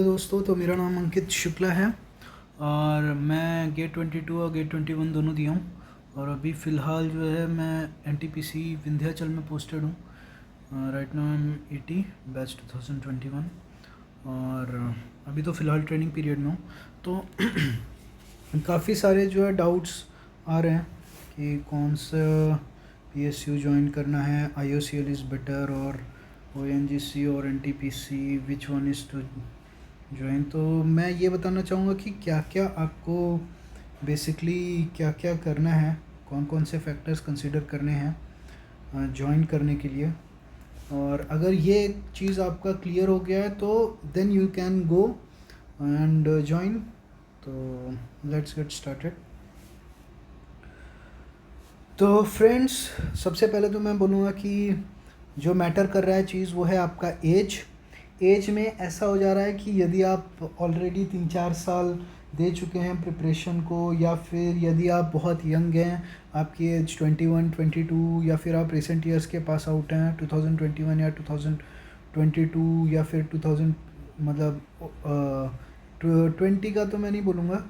दोस्तों, तो मेरा नाम अंकित शुक्ला है और मैं गेट 22 और गेट 21 दोनों दिया हूँ। और अभी फ़िलहाल जो है मैं एनटीपीसी विंध्याचल में पोस्टेड हूँ। Right now I am 80 batch 2021 और अभी तो फ़िलहाल ट्रेनिंग पीरियड में हूँ। तो काफ़ी सारे जो है डाउट्स आ रहे हैं कि कौन सा पीएसयू ज्वाइन करना है, आईओसीएल इज़ बेटर और ओएनजीसी और NTPC, which one is to join. तो मैं ये बताना चाहूँगा कि क्या क्या आपको बेसिकली क्या क्या करना है, कौन कौन से फैक्टर्स कंसिडर करने हैं ज्वाइन करने के लिए। और अगर ये चीज़ आपका क्लियर हो गया है तो then you can go and join. तो लेट्स गेट स्टार्टेड। तो फ्रेंड्स, सबसे पहले तो मैं बोलूँगा कि जो मैटर कर रहा है चीज़ वो है आपका एज में ऐसा हो जा रहा है कि यदि आप ऑलरेडी 3-4 साल दे चुके हैं प्रिपरेशन को, या फिर यदि आप बहुत यंग हैं, आपकी एज 21, 22, या फिर आप रिसेंट ईयर्स के पास आउट हैं 2021 या 2022 या फिर 2000 मतलब 20 का तो मैं नहीं बोलूँगा,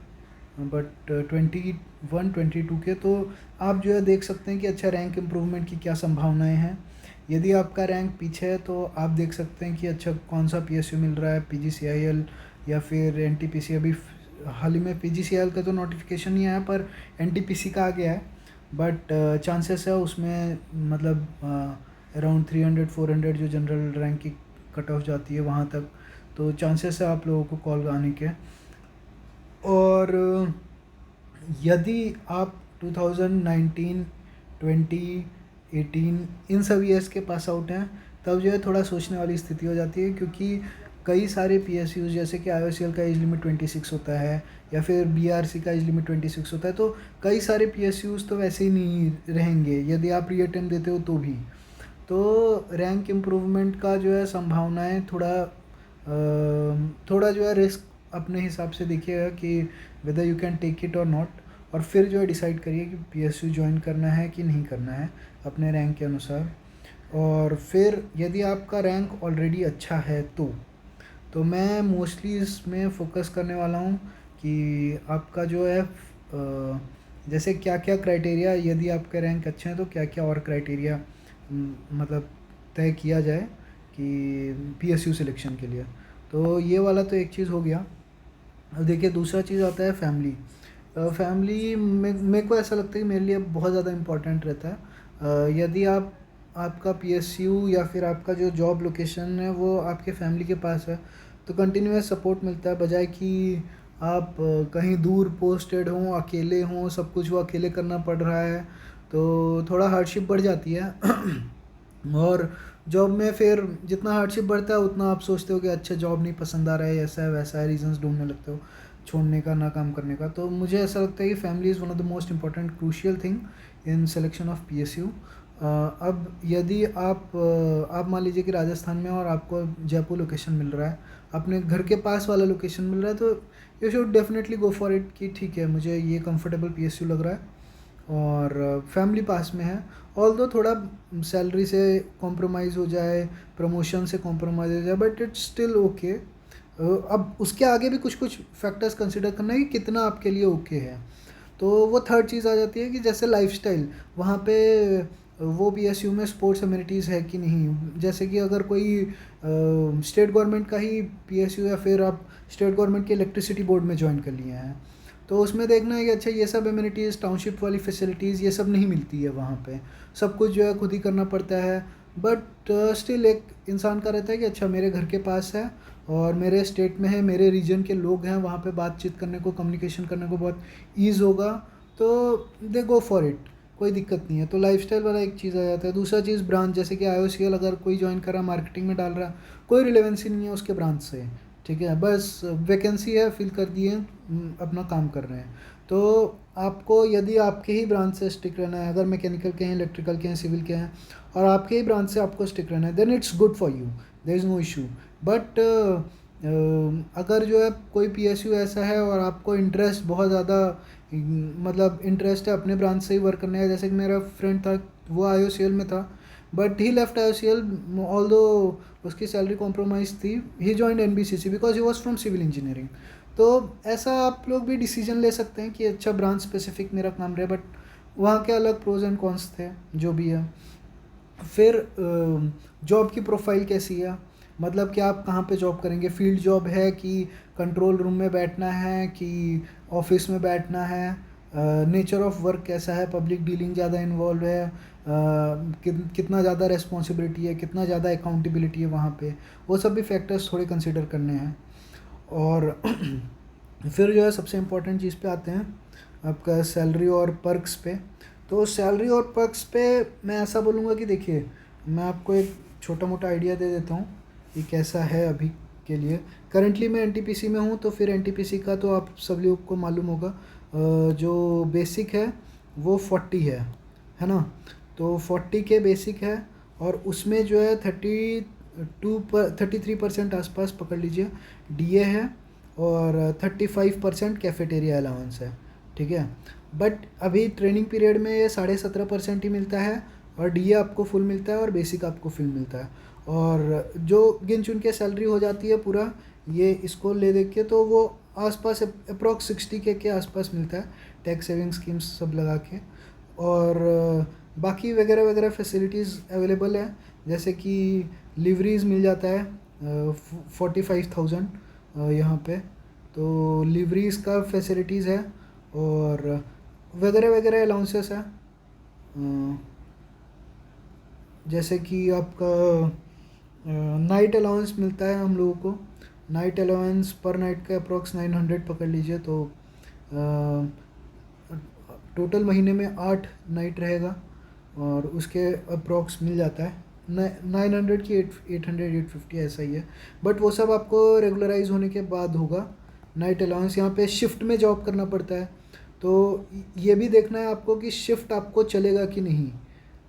बट 21-22 के, तो आप जो है देख सकते हैं कि अच्छा रैंक इम्प्रूवमेंट की क्या संभावनाएं हैं। यदि आपका रैंक पीछे है तो आप देख सकते हैं कि अच्छा कौन सा पीएसयू मिल रहा है, पीजीसीआईएल या फिर एनटीपीसी। अभी हाल ही में पीजीसीआईएल का तो नोटिफिकेशन नहीं आया पर एनटीपीसी का आ गया है, बट चांसेस है उसमें मतलब अराउंड 300-400 जो जनरल रैंक की कट ऑफ जाती है वहाँ तक, तो चांसेस है आप लोगों को कॉल आने के। और यदि आप 2019, 20, 18 इन सब ईयर्स के पास आउट हैं तब जो है थोड़ा सोचने वाली स्थिति हो जाती है, क्योंकि कई सारे पीएसयूज जैसे कि आईओसीएल का एज लिमिट 26 होता है या फिर बीआरसी का एज लिमिट 26 होता है, तो कई सारे पीएसयूज तो वैसे ही नहीं रहेंगे यदि आप री अटेम्प्ट देते हो तो भी। तो रैंक इम्प्रूवमेंट का जो है संभावनाएं थोड़ा जो है रिस्क अपने हिसाब से देखिएगा कि whether you can take it और नॉट, और फिर जो है डिसाइड करिए कि पीएसयू ज्वाइन करना है कि नहीं करना है अपने रैंक के अनुसार। और फिर यदि आपका रैंक ऑलरेडी अच्छा है तो मैं मोस्टली इसमें फोकस करने वाला हूँ कि आपका जो है जैसे क्या क्या क्राइटेरिया, यदि आपके रैंक अच्छे हैं तो क्या क्या और क्राइटेरिया मतलब तय किया जाए कि पीएसयू सिलेक्शन के लिए। तो ये वाला तो एक चीज़ हो गया। अब देखिए दूसरा चीज़ आता है फैमिली। फैमिली में मेरे को ऐसा लगता है कि मेरे लिए बहुत ज़्यादा इम्पोर्टेंट रहता है। यदि आपका पीएसयू या फिर आपका जो जॉब लोकेशन है वो आपके फैमिली के पास है तो कंटिन्यूस सपोर्ट मिलता है, बजाय कि आप कहीं दूर पोस्टेड हों, अकेले हों, सब कुछ वो अकेले करना पड़ रहा है तो थोड़ा हार्डशिप बढ़ जाती है। और जॉब में फिर जितना हार्डशिप बढ़ता है उतना आप सोचते हो कि अच्छा जॉब नहीं पसंद आ रहा है, ऐसा है वैसा है, रीजंस ढूंढने लगते हो छोड़ने का, ना काम करने का। तो मुझे ऐसा लगता है कि family is one of the most important crucial thing in selection of PSU. अब यदि आप मान लीजिए कि राजस्थान में और आपको जयपुर लोकेशन मिल रहा है, अपने घर के पास वाला लोकेशन मिल रहा है, तो you should definitely go for it कि ठीक है मुझे ये कंफर्टेबल पीएसयू लग रहा है और फैमिली पास में है। ऑल्दो थोड़ा सैलरी से कॉम्प्रोमाइज़ हो जाए, प्रमोशन से कॉम्प्रोमाइज़ हो जाए, बट इट्स स्टिल ओके। अब उसके आगे भी कुछ कुछ फैक्टर्स कंसिडर करना है कि कितना आपके लिए ओके है। तो वो थर्ड चीज़ आ जाती है कि जैसे लाइफस्टाइल, वहाँ पे वो पीएसयू में स्पोर्ट्स अम्यूनिटीज़ है कि नहीं। जैसे कि अगर कोई स्टेट गवर्नमेंट का ही पीएसयू या फिर आप स्टेट गवर्नमेंट के इलेक्ट्रिसिटी बोर्ड में ज्वाइन कर लिए हैं तो उसमें देखना है कि अच्छा ये सब एमिनिटीज़, टाउनशिप वाली फैसिलिटीज़ ये सब नहीं मिलती है वहाँ पे, सब कुछ जो है खुद ही करना पड़ता है। बट स्टिल एक इंसान का रहता है कि अच्छा मेरे घर के पास है और मेरे स्टेट में है, मेरे रीजन के लोग हैं, वहाँ पे बातचीत करने को, कम्युनिकेशन करने को बहुत ईज़ होगा, तो दे गो फॉर इट, कोई दिक्कत नहीं है। तो लाइफस्टाइल वाला एक चीज़ आ जाता है। दूसरा चीज़ ब्रांच, जैसे कि आईओसीएल अगर कोई ज्वाइन कर रहा, मार्केटिंग में डाल रहा, कोई रिलेवेंसी नहीं है उसके ब्रांच से, ठीक है, बस वैकेंसी है, फिल कर दिए, अपना काम कर रहे हैं। तो आपको यदि आपके ही ब्रांच से स्टिक रहना है, अगर मैकेनिकल के हैं, इलेक्ट्रिकल के हैं, सिविल के हैं और आपके ही ब्रांच से आपको स्टिक रहना है, then it's good for you, there is no issue. But अगर जो है कोई पीएसयू ऐसा है और आपको इंटरेस्ट बहुत ज़्यादा, मतलब इंटरेस्ट है अपने ब्रांच से ही वर्क करने का, जैसे कि मेरा फ्रेंड था वो आईओसीएल में था, but he left IOCL although उसकी सैलरी कॉम्प्रोमाइज़ थी. He joined NBCC because he was from civil engineering. तो ऐसा आप लोग भी डिसीजन ले सकते हैं कि अच्छा ब्रांच स्पेसिफिक मेरा काम रहे, बट वहाँ के अलग प्रोज एंड कॉन्स थे जो भी है. फिर जॉब की प्रोफाइल कैसी है, मतलब कि आप कहाँ पे जॉब करेंगे, फील्ड जॉब है कि कंट्रोल रूम में बैठना है कि ऑफिस में बैठना है, नेचर ऑफ वर्क कैसा है, पब्लिक डीलिंग ज़्यादा इन्वॉल्व है, कितना ज़्यादा रिस्पॉन्सिबिलिटी है, कितना ज़्यादा अकाउंटेबिलिटी है वहाँ पे, वो सब भी फैक्टर्स थोड़े कंसिडर करने हैं. और फिर जो है सबसे इम्पोर्टेंट चीज़ पे आते हैं, आपका सैलरी और पर्क्स पे. तो सैलरी और पर्क्स पे मैं ऐसा बोलूँगा कि देखिए, मैं आपको एक छोटा मोटा आइडिया दे देता हूँ कि कैसा है अभी के लिए. करंटली मैं NTPC में हूँ, तो फिर NTPC का तो आप सब लोग को मालूम होगा, जो बेसिक है वो 40 है ना. तो 40 के बेसिक है, और उसमें जो है 33% आसपास पकड़ लीजिए DA है, और 35% कैफेटेरिया अलाउंस है. ठीक है. बट अभी ट्रेनिंग पीरियड में ये 17.5% ही मिलता है, और DA आपको फुल मिलता है और बेसिक आपको फुल मिलता है. और जो गिन चुन के सैलरी हो जाती है पूरा ये इसको ले दे के, तो वो आसपास अप्रॉक्स 60K के आसपास मिलता है, टैक्स सेविंग स्कीम्स सब लगा के. और बाकी वगैरह वगैरह फैसिलिटीज़ अवेलेबल है, जैसे कि लिवरीज मिल जाता है 45,000 यहाँ पे. तो लिवरीज का फैसिलिटीज़ है, और वगैरह वगैरह अलाउंसेस है, जैसे कि आपका नाइट अलाउंस मिलता है हम लोगों को. नाइट अलाउंस पर नाइट का अप्रॉक्स 900 पकड़ लीजिए, तो टोटल महीने में 8 नाइट रहेगा, और उसके अप्रॉक्स मिल जाता है 900 की 800 850 ऐसा ही है. बट वो सब आपको रेगुलराइज होने के बाद होगा. नाइट अलाउंस यहाँ पे शिफ्ट में जॉब करना पड़ता है, तो ये भी देखना है आपको कि शिफ्ट आपको चलेगा कि नहीं.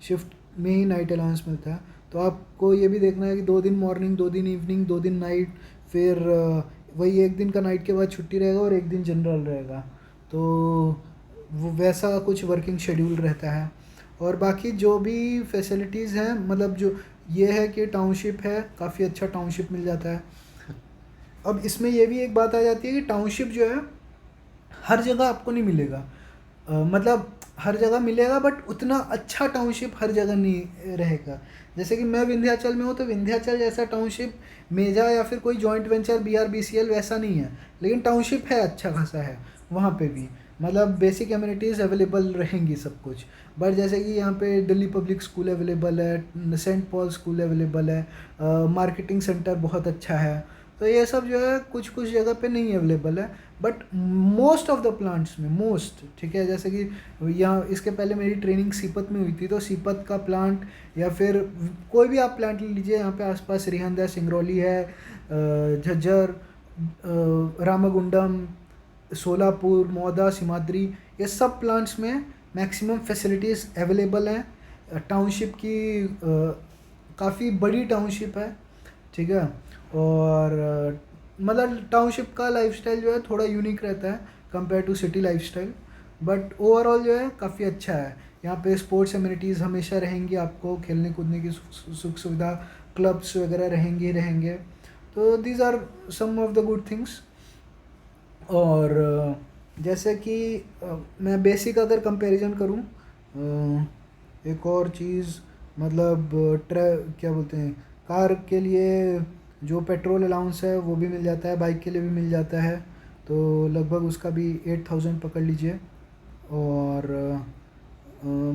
शिफ्ट में ही नाइट अलाउंस मिलता है, तो आपको ये भी देखना है कि 2 दिन मॉर्निंग, 2 दिन इवनिंग, 2 दिन नाइट, फिर वही 1 दिन का नाइट के बाद छुट्टी रहेगा और 1 दिन जनरल रहेगा. तो वो वैसा कुछ वर्किंग शेड्यूल रहता है. और बाकी जो भी फैसिलिटीज़ हैं, मतलब जो ये है कि टाउनशिप है, काफ़ी अच्छा टाउनशिप मिल जाता है. अब इसमें ये भी एक बात आ जाती है कि टाउनशिप जो है हर जगह आपको नहीं मिलेगा. मतलब हर जगह मिलेगा, बट उतना अच्छा टाउनशिप हर जगह नहीं रहेगा. जैसे कि मैं विंध्याचल में हूँ, तो विंध्याचल जैसा टाउनशिप मेजा या फिर कोई जॉइंट वेंचर BRBCL वैसा नहीं है, लेकिन टाउनशिप है, अच्छा खासा है वहाँ पे भी. मतलब बेसिक एमिनिटीज़ अवेलेबल रहेंगी सब कुछ. बट जैसे कि यहाँ पे दिल्ली पब्लिक स्कूल अवेलेबल है, सेंट पॉल स्कूल अवेलेबल है, मार्केटिंग सेंटर बहुत अच्छा है. तो ये सब जो है कुछ कुछ जगह पे नहीं अवेलेबल है, but most of the plants में, मोस्ट, ठीक है. जैसे कि यहाँ इसके पहले मेरी ट्रेनिंग सीपत में हुई थी, तो सीपत का प्लांट या फिर कोई भी आप प्लांट ले लीजिए, यहाँ पे आसपास रिहंद है, सिंगरौली है, झज्जर, रामागुंडम, सोलापुर, मौदा, सिमाद्री, ये सब प्लांट्स में मैक्सिमम फैसिलिटीज़ अवेलेबल हैं. टाउनशिप की काफ़ी बड़ी टाउनशिप है. ठीक है. और मतलब टाउनशिप का लाइफस्टाइल जो है थोड़ा यूनिक रहता है compare to city lifestyle, but overall जो है काफ़ी अच्छा है. यहाँ पे स्पोर्ट्स एमिनिटीज़ हमेशा रहेंगी, आपको खेलने कूदने की सुख सुविधा, क्लब्स वगैरह रहेंगे ही रहेंगे. तो these are some of the good things. और जैसे कि मैं बेसिक अगर कंपैरिजन करूँ, एक और चीज़, मतलब क्या बोलते हैं, कार के लिए जो पेट्रोल अलाउंस है वो भी मिल जाता है, बाइक के लिए भी मिल जाता है, तो लगभग उसका भी 8,000 पकड़ लीजिए. और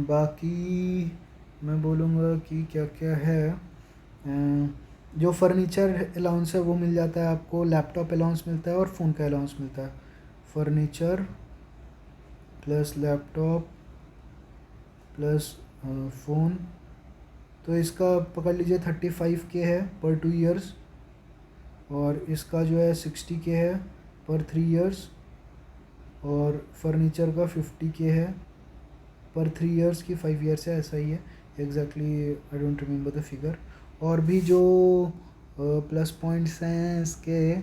बाकी मैं बोलूँगा कि क्या क्या है, जो फर्नीचर अलाउंस है वो मिल जाता है आपको, लैपटॉप अलाउंस मिलता है और फ़ोन का अलाउंस मिलता है. Furniture plus laptop plus phone, तो इसका पकड़ लीजिए 35K है पर 2 ईयर्स, और इसका जो है 60K है पर 3 ईयर्स, और फर्नीचर का 50K है पर 3 ईयर्स की 5 ईयर्स है, ऐसा ही है exactly, I don't remember the figure. और भी जो प्लस पॉइंट्स हैं इसके,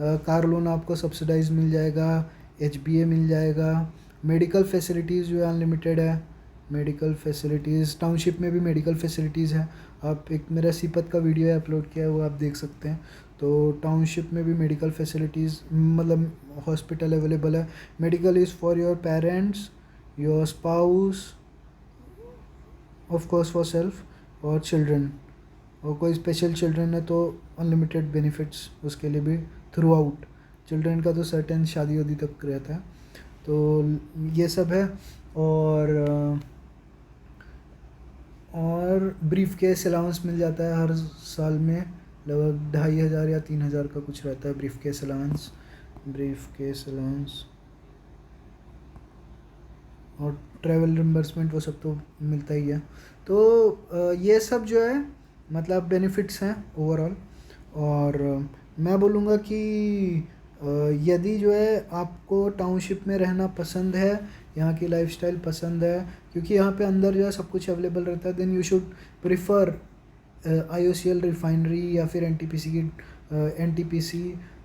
कार लोन आपको सब्सिडाइज मिल जाएगा, HBA मिल जाएगा, मेडिकल फैसिलिटीज़ जो है अनलिमिटेड है, मेडिकल फैसिलिटीज़, टाउनशिप में भी मेडिकल फैसिलिटीज़ है। आप एक मेरा सीपत का वीडियो है अपलोड किया है, वो आप देख सकते हैं। तो टाउनशिप में भी मेडिकल फैसिलिटीज़ मतलब हॉस्पिटल अवेलेबल है। Medical is for your parents, your spouse, of course for self और चिल्ड्रन, और कोई स्पेशल चिल्ड्रन है तो अनलिमिटेड बेनिफिट्स उसके लिए भी थ्रू आउट। चिल्ड्रन का तो सर्टेन शादी वादी तक रहता है। तो ये सब है। और ब्रीफ केस अलाउंस मिल जाता है हर साल में, लगभग 2500 या 3000 का कुछ रहता है ब्रीफ केस अलाउंस। और ट्रैवल रिम्बर्समेंट वो सब तो मिलता ही है। तो ये सब जो है मतलब बेनिफिट्स हैं ओवरऑल। और मैं बोलूँगा कि यदि जो है आपको टाउनशिप में रहना पसंद है, यहाँ की लाइफस्टाइल पसंद है, क्योंकि यहाँ पे अंदर जो है सब कुछ अवेलेबल रहता है, then you should prefer IOCL refinery या फिर NTPC की NTPC।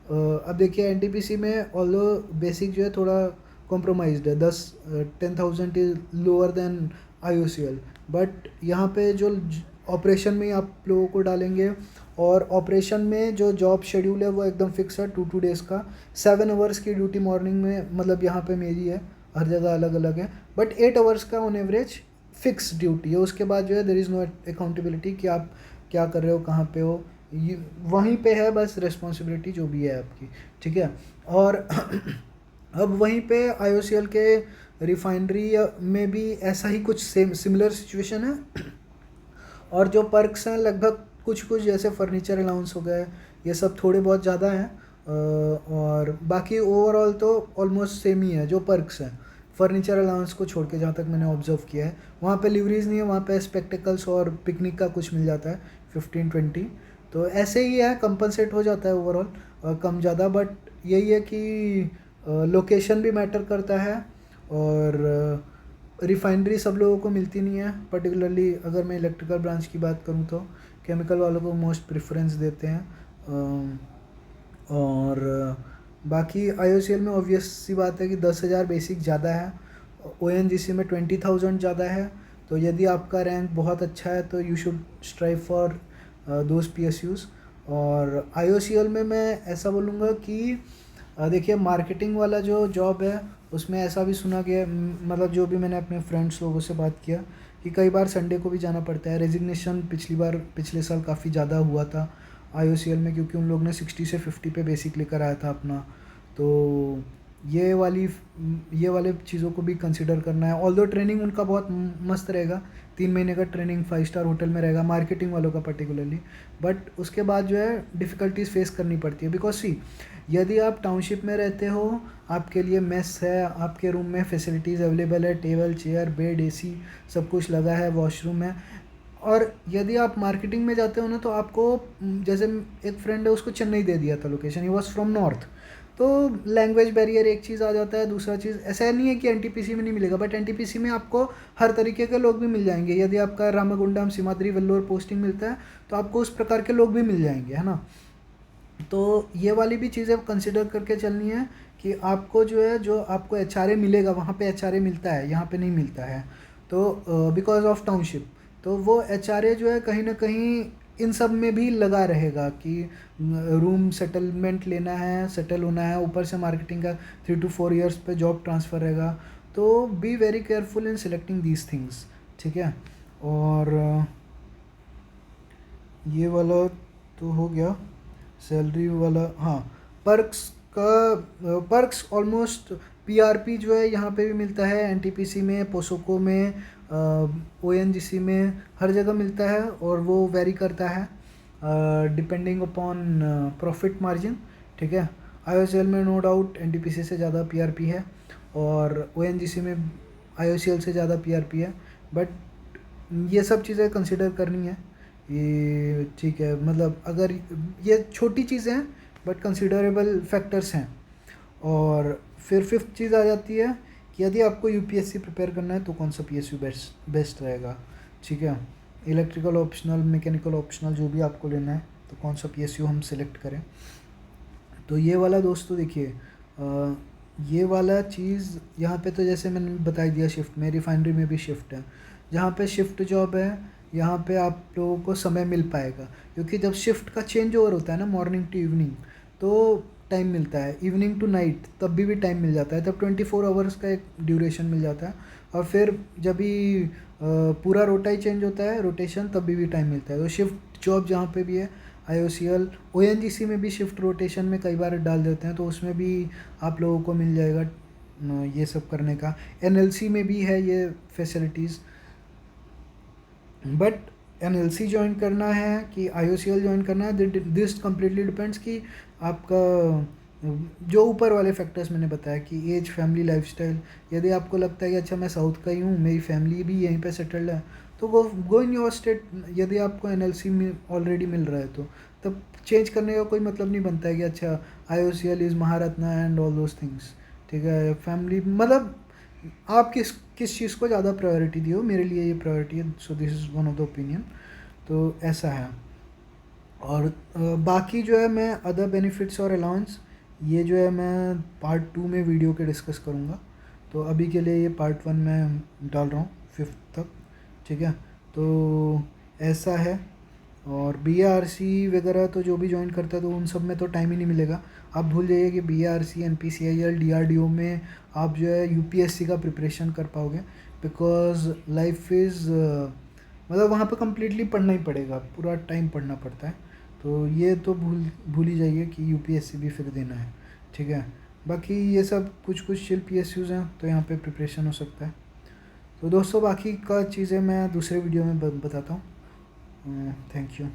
अब देखिए NTPC में ऑल्दो बेसिक जो है थोड़ा कॉम्प्रोमाइज्ड है, 10,000 is lower than IOCL, but यहाँ पे जो ऑपरेशन में आप लोगों को डालेंगे, और ऑपरेशन में जो जॉब शेड्यूल है वो एकदम फिक्स है 2 डेज़ का। 7 आवर्स की ड्यूटी मॉर्निंग में, मतलब यहाँ पे मेरी है, हर जगह अलग अलग है, बट 8 आवर्स का ऑन एवरेज फिक्स ड्यूटी है। उसके बाद जो है देयर इज़ नो अकाउंटेबिलिटी कि आप क्या कर रहे हो, कहाँ पे हो, ये वहीं पे है बस रिस्पॉन्सिबिलिटी जो भी है आपकी, ठीक है। और अब वहीं पे IOCL के रिफाइनरी में भी ऐसा ही कुछ सेम सिमिलर सिचुएशन है। और जो पर्क्स हैं लगभग कुछ कुछ, जैसे फर्नीचर अलाउंस हो गए, ये सब थोड़े बहुत ज़्यादा हैं, और बाकी ओवरऑल तो ऑलमोस्ट सेम ही है जो पर्क्स हैं, फर्नीचर अलाउंस को छोड़ के, जहाँ तक मैंने ऑब्जर्व किया है। वहाँ पे लिवरीज नहीं है, वहाँ पे स्पेक्टिकल्स और पिकनिक का कुछ मिल जाता है 15-20। तो ऐसे ही है, कंपनसेट हो जाता है ओवरऑल कम ज़्यादा। बट यही है कि लोकेशन भी मैटर करता है, और रिफाइनरी सब लोगों को मिलती नहीं है। पर्टिकुलरली अगर मैं इलेक्ट्रिकल ब्रांच की बात करूँ तो केमिकल वालों को मोस्ट प्रेफरेंस देते हैं। और बाकी IOCL में ऑब्वियस सी बात है कि 10,000 बेसिक ज़्यादा है, ONGC में 20,000 ज़्यादा है। तो यदि आपका रैंक बहुत अच्छा है तो you should strive for those PSUs। और IOCL में मैं ऐसा बोलूँगा कि देखिए मार्केटिंग वाला जो जॉब है उसमें ऐसा भी सुना गया, मतलब जो भी मैंने अपने फ्रेंड्स लोगों से बात किया, कि कई बार संडे को भी जाना पड़ता है। रेजिग्नेशन पिछले साल काफ़ी ज़्यादा हुआ था IOCL में, क्योंकि उन लोग ने 60 से 50 पे बेसिक लेकर आया था अपना। तो ये वाले चीज़ों को भी कंसिडर करना है। ऑल्दो ट्रेनिंग उनका बहुत मस्त रहेगा, 3 महीने का ट्रेनिंग 5 स्टार होटल में रहेगा, मार्केटिंग वालों का पर्टिकुलरली। बट उसके बाद जो है डिफ़िकल्टीज फेस करनी पड़ती है, बिकॉज सी यदि आप टाउनशिप में रहते हो, आपके लिए मेस है, आपके रूम में फैसिलिटीज़ अवेलेबल है, टेबल चेयर बेड AC सब कुछ लगा है, वॉशरूम है। और यदि आप मार्केटिंग में जाते हो ना, तो आपको जैसे एक फ्रेंड है, उसको चेन्नई दे दिया था location, he was from north. तो लैंग्वेज बैरियर एक चीज़ आ जाता है, दूसरा चीज़ ऐसा नहीं है कि NTPC में नहीं मिलेगा, बट NTPC में आपको हर तरीके के लोग भी मिल जाएंगे। यदि आपका रामागुंडम सिमाद्री वेल्लोर पोस्टिंग मिलता है तो आपको उस प्रकार के लोग भी मिल जाएंगे, है ना। तो ये वाली भी चीज़ें कंसिडर करके चलनी है कि आपको जो है, जो आपको HRA मिलेगा वहाँ पे HRA मिलता है, यहाँ पे नहीं मिलता है, तो बिकॉज ऑफ टाउनशिप। तो वो HRA जो है कहीं ना कहीं इन सब में भी लगा रहेगा कि रूम सेटलमेंट लेना है, सेटल होना है, ऊपर से मार्केटिंग का 3 to 4 ईयर्स पे जॉब ट्रांसफ़र रहेगा। तो be very careful in selecting these things, ठीक है। और ये वाला तो हो गया सैलरी वाला। हाँ, पर्क्स ऑलमोस्ट PRP जो है यहाँ पे भी मिलता है, NTPC में, पोसोको में, ONGC में, हर जगह मिलता है, और वो वेरी करता है डिपेंडिंग अपॉन प्रॉफिट मार्जिन, ठीक है। IOCL में नो डाउट NTPC से ज़्यादा PRP है, और ONGC में IOCL से ज़्यादा PRP है। बट ये सब चीज़ें कंसिडर करनी है, ये ठीक है, मतलब अगर ये छोटी चीज़ें हैं बट कंसिडरेबल फैक्टर्स हैं। और फिर फिफ्थ चीज़ आ जाती है कि यदि आपको UPSC प्रिपेयर करना है तो कौन सा PSU बेस्ट रहेगा, ठीक है। इलेक्ट्रिकल ऑप्शनल, मैकेनिकल ऑप्शनल, जो भी आपको लेना है, तो कौन सा PSU हम सेलेक्ट करें। तो ये वाला दोस्तों देखिए ये वाला चीज़ यहाँ पे तो जैसे मैंने बता दिया, शिफ्ट में रिफाइनरी में भी शिफ्ट है। जहाँ पे शिफ्ट जॉब है यहाँ पे आप लोगों को समय मिल पाएगा, क्योंकि जब शिफ्ट का चेंज ओवर होता है ना मॉर्निंग टू इवनिंग, तो टाइम मिलता है। इवनिंग टू नाइट तब भी टाइम मिल जाता है, तब 24 आवर्स का एक ड्यूरेशन मिल जाता है। और फिर जब भी पूरा रोटा ही चेंज होता है रोटेशन, तब भी टाइम मिलता है। तो शिफ्ट जॉब जहाँ पे भी है, IOCL ONGC में भी शिफ्ट रोटेशन में कई बार डाल देते हैं, तो उसमें भी आप लोगों को मिल जाएगा ये सब करने का। NLC में भी है ये फैसिलिटीज़। बट NLC ज्वाइन करना है कि IOCL ज्वाइन करना है, दिस कम्प्लीटली डिपेंड्स कि आपका जो ऊपर वाले फैक्टर्स मैंने बताया कि एज, फैमिली, लाइफस्टाइल। यदि आपको लगता है कि अच्छा मैं साउथ का ही हूँ, मेरी फैमिली भी यहीं पे सेटल्ड है, तो गो इन योर स्टेट। यदि आपको NLC में ऑलरेडी मिल रहा है तो तब चेंज करने का कोई मतलब नहीं बनता है कि अच्छा IOCL is Maharatna and all those things. ठीक है, फैमिली मतलब आप किस चीज़ को ज़्यादा प्रायोरिटी दियो, मेरे लिए ये प्रायोरिटी है, so this is one of the opinion. तो ऐसा है। और बाकी जो है मैं अदर बेनिफिट्स और अलाउंस, ये जो है मैं पार्ट 2 में वीडियो के डिस्कस करूँगा। तो अभी के लिए ये पार्ट 1 में डाल रहा हूँ 5th तक। ठीक है, तो ऐसा है। और BRC वगैरह तो जो भी ज्वाइन करता है तो उन सब में तो टाइम ही नहीं मिलेगा। आप भूल जाइए कि BRC, NPCIL, DRDO में आप जो है UPSC का प्रिपरेशन कर पाओगे, बिकॉज लाइफ इज़ मतलब वहाँ पे कम्प्लीटली पढ़ना ही पड़ेगा, पूरा टाइम पढ़ना पड़ता है। तो ये तो भूल ही जाइए कि UPSC भी फिर देना है। ठीक है, बाकी ये सब कुछ चिल PSUs हैं, तो यहाँ पे प्रिपरेशन हो सकता है। तो दोस्तों बाकी का चीज़ें मैं दूसरे वीडियो में बताता हूँ। Thank you.